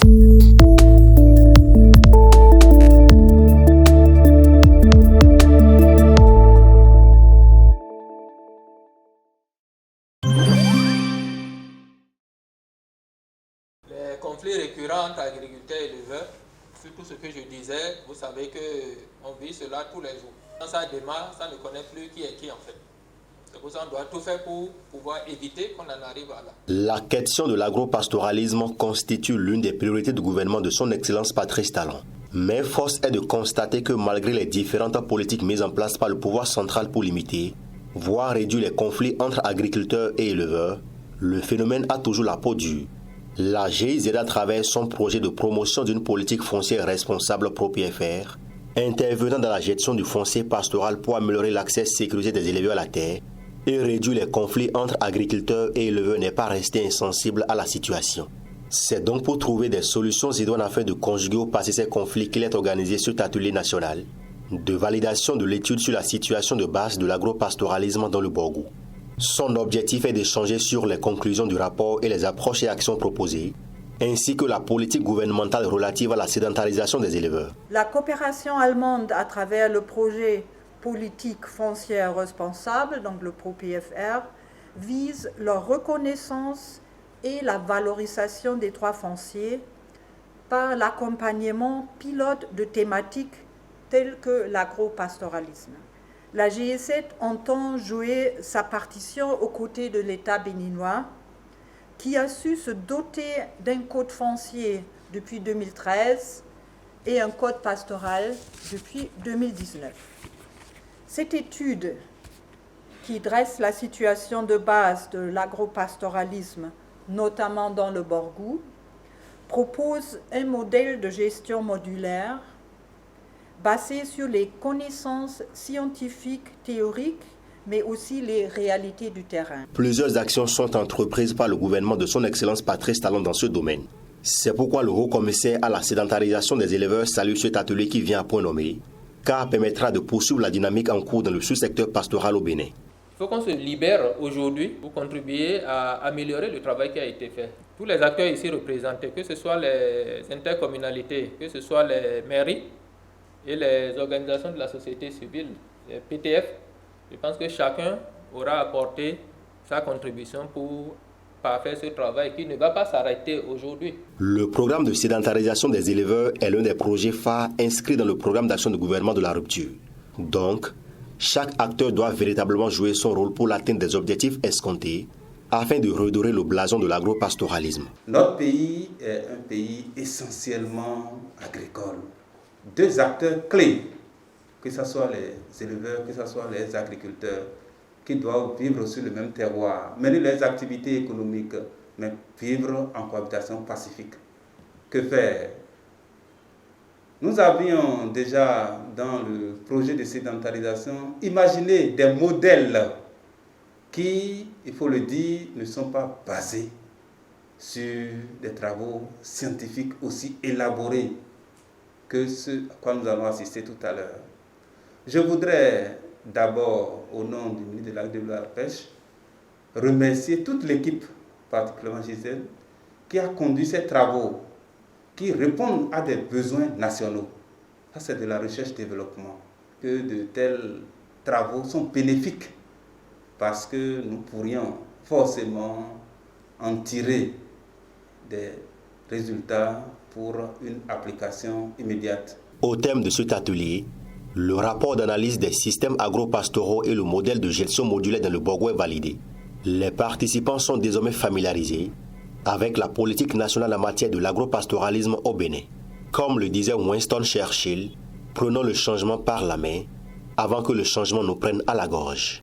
Les conflits récurrents entre agriculteurs et éleveurs, surtout ce que je disais, vous savez qu'on vit cela tous les jours. Quand ça démarre, ça ne connaît plus qui est qui en fait. C'est pour ça qu'on doit tout faire pour pouvoir éviter qu'on en arrive à là. La question de l'agropastoralisme constitue l'une des priorités du gouvernement de son Excellence Patrice Talon. Mais force est de constater que malgré les différentes politiques mises en place par le pouvoir central pour limiter, voire réduire les conflits entre agriculteurs et éleveurs, le phénomène a toujours la peau dure. La GIZ, à travers son projet de promotion d'une politique foncière responsable ProPFR, intervenant dans la gestion du foncier pastoral pour améliorer l'accès sécurisé des éleveurs à la terre et réduire les conflits entre agriculteurs et éleveurs, n'est pas resté insensible à la situation. C'est donc pour trouver des solutions idoines afin de conjuguer au passé ces conflits qu'il est organisé cet atelier national de validation de l'étude sur la situation de base de l'agropastoralisme dans le Borgou. Son objectif est d'échanger sur les conclusions du rapport et les approches et actions proposées, ainsi que la politique gouvernementale relative à la sédentarisation des éleveurs. La coopération allemande à travers le projet politique foncière responsable, donc le ProPFR, vise leur reconnaissance et la valorisation des droits fonciers par l'accompagnement pilote de thématiques telles que l'agropastoralisme. La GIZ entend jouer sa partition aux côtés de l'État béninois, qui a su se doter d'un code foncier depuis 2013 et un code pastoral depuis 2019. Cette étude, qui dresse la situation de base de l'agropastoralisme, notamment dans le Borgou, propose un modèle de gestion modulaire basé sur les connaissances scientifiques, théoriques, mais aussi les réalités du terrain. Plusieurs actions sont entreprises par le gouvernement de son Excellence Patrice Talon dans ce domaine. C'est pourquoi le haut-commissaire à la sédentarisation des éleveurs salue cet atelier qui vient à point nommé, car permettra de poursuivre la dynamique en cours dans le sous-secteur pastoral au Bénin. Il faut qu'on se libère aujourd'hui pour contribuer à améliorer le travail qui a été fait. Tous les acteurs ici représentés, que ce soit les intercommunalités, que ce soit les mairies et les organisations de la société civile, les PTF, je pense que chacun aura apporté sa contribution pour parfaire ce travail qui ne va pas s'arrêter aujourd'hui. Le programme de sédentarisation des éleveurs est l'un des projets phares inscrits dans le programme d'action du gouvernement de la rupture. Donc, chaque acteur doit véritablement jouer son rôle pour l'atteinte des objectifs escomptés afin de redorer le blason de l'agropastoralisme. Notre pays est un pays essentiellement agricole. Deux acteurs clés, que ce soit les éleveurs, que ce soit les agriculteurs, qui doivent vivre sur le même terroir, mener leurs activités économiques, mais vivre en cohabitation pacifique. Que faire? Nous avions déjà, dans le projet de sédentarisation, imaginé des modèles qui, il faut le dire, ne sont pas basés sur des travaux scientifiques aussi élaborés que ce à quoi nous allons assister tout à l'heure. Je voudrais d'abord, au nom du ministre de l'Agriculture et de la Pêche, remercier toute l'équipe, particulièrement Gisèle, qui a conduit ces travaux, qui répondent à des besoins nationaux. Ça, c'est de la recherche-développement. Que de tels travaux sont bénéfiques parce que nous pourrions forcément en tirer des résultats pour une application immédiate. Au thème de cet atelier, le rapport d'analyse des systèmes agropastoraux et le modèle de gestion modulaire dans le Borgou est validé. Les participants sont désormais familiarisés avec la politique nationale en matière de l'agropastoralisme au Bénin. Comme le disait Winston Churchill, prenons le changement par la main avant que le changement nous prenne à la gorge.